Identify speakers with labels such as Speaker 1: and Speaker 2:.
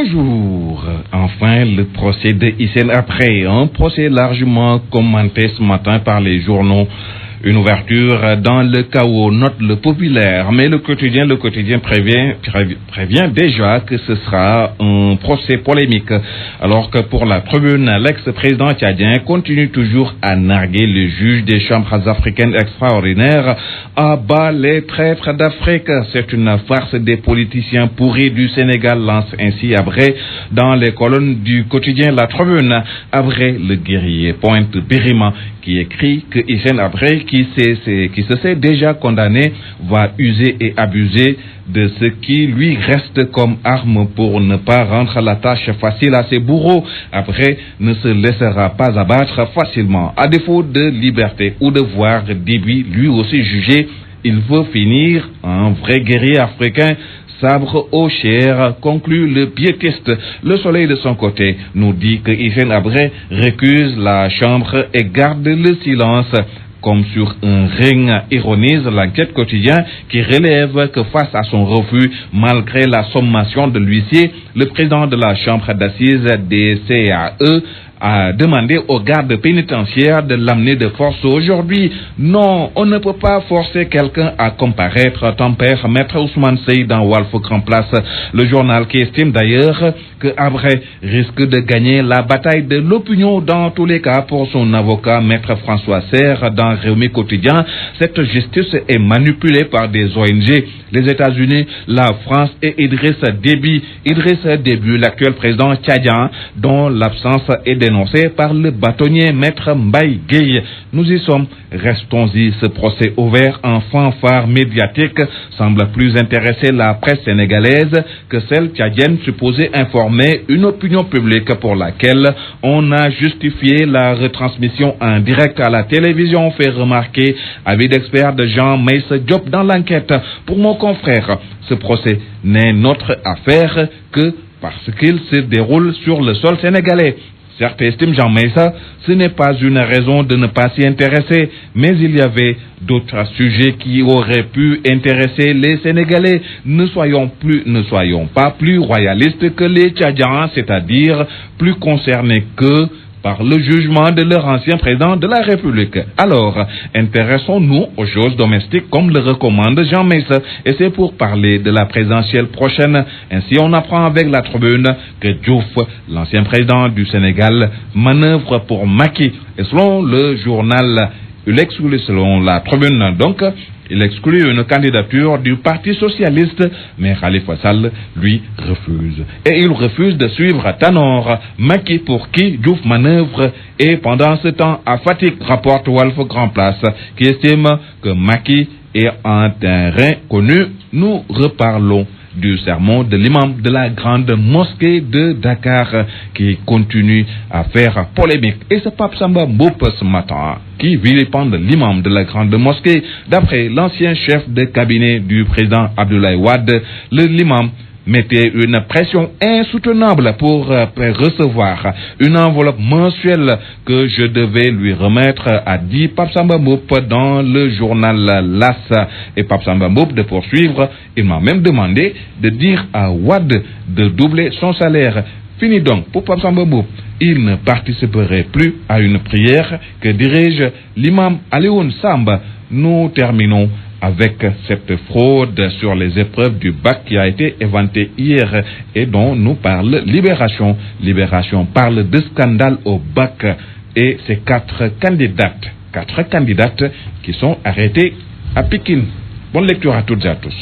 Speaker 1: Bonjour. Enfin, le procès de Hissène Habré, un procès largement commenté ce matin par les journaux. Une ouverture dans le chaos, note le populaire, mais le quotidien prévient déjà que ce sera un procès polémique, alors que pour la tribune, l'ex-président tchadien continue toujours à narguer le juge des chambres africaines extraordinaires à bas les traîtres d'Afrique. C'est une farce des politiciens pourris du Sénégal, lance ainsi Habré dans les colonnes du quotidien La Tribune. Habré, le guerrier, pointe Birima, qui écrit que Hissène Habré, qui se sait déjà condamné, va user et abuser de ce qui lui reste comme arme pour ne pas rendre la tâche facile à ses bourreaux. Habré ne se laissera pas abattre facilement. À défaut de liberté ou de voir Déby lui aussi jugé, il veut finir un vrai guerrier africain. Sabre au chair, conclut le piétiste. Le Soleil de son côté nous dit que Hissène Habré récuse la chambre et garde le silence. Comme sur un ring, ironise l'enquête quotidien qui relève que face à son refus, malgré la sommation de l'huissier, le président de la chambre d'assises des CAE a demandé aux gardes pénitentiaires de l'amener de force aujourd'hui. Non, on ne peut pas forcer quelqu'un à comparaître, tempère Maître Ousmane Seye dans Walf Grand Place. Le journal qui estime d'ailleurs que Habré risque de gagner la bataille de l'opinion dans tous les cas pour son avocat Maître François Serre dans Réumi Quotidien. Cette justice est manipulée par des ONG, les États-Unis, la France et Idriss Déby. Idriss Déby, l'actuel président tchadien, dont l'absence est dénoncé par le bâtonnier Maître Mbaye Gueye. Nous y sommes, restons-y. Ce procès ouvert en fanfare médiatique semble plus intéresser la presse sénégalaise que celle tchadienne, supposée informer une opinion publique pour laquelle on a justifié la retransmission en direct à la télévision, fait remarquer avis d'expert de Jean Meïssa Diop dans l'enquête. Pour mon confrère, ce procès n'est notre affaire que parce qu'il se déroule sur le sol sénégalais. Certes, estime Jean Meïssa, ce n'est pas une raison de ne pas s'y intéresser, mais il y avait d'autres sujets qui auraient pu intéresser les Sénégalais. Ne soyons pas plus royalistes que les Tchadiens, c'est-à-dire plus concernés qu'eux par le jugement de leur ancien président de la République. Alors, intéressons-nous aux choses domestiques comme le recommande Jean Meïssa. Et c'est pour parler de la présidentielle prochaine. Ainsi, on apprend avec La Tribune que Diouf, l'ancien président du Sénégal, manœuvre pour Macky. Et selon le journal, selon La Tribune, donc, il exclut une candidature du Parti socialiste, mais Khalifa Sall, lui, refuse. Et il refuse de suivre Tanor, Macky pour qui Diouf manœuvre, et pendant ce temps, à Fatick, rapporte Walf Grand Place, qui estime que Macky est un terrain connu. Nous reparlons du sermon de l'imam de la grande mosquée de Dakar qui continue à faire polémique. Et c'est Pape Samba Mboup ce matin qui vilipende l'imam de la grande mosquée. D'après l'ancien chef de cabinet du président Abdoulaye Wade, l'imam mettait une pression insoutenable pour recevoir une enveloppe mensuelle que je devais lui remettre, a dit Pape Samba Mboup dans le journal L'As. Et Pape Samba Mboup de poursuivre, il m'a même demandé de dire à Wade de doubler son salaire. Fini donc pour Pape Samba Mboup. Il ne participerait plus à une prière que dirige l'imam Alioune Samba. Nous terminons avec cette fraude sur les épreuves du bac qui a été éventée hier et dont nous parle Libération. Libération parle de scandale au bac et ces quatre candidates qui sont arrêtées à Pikine. Bonne lecture à toutes et à tous.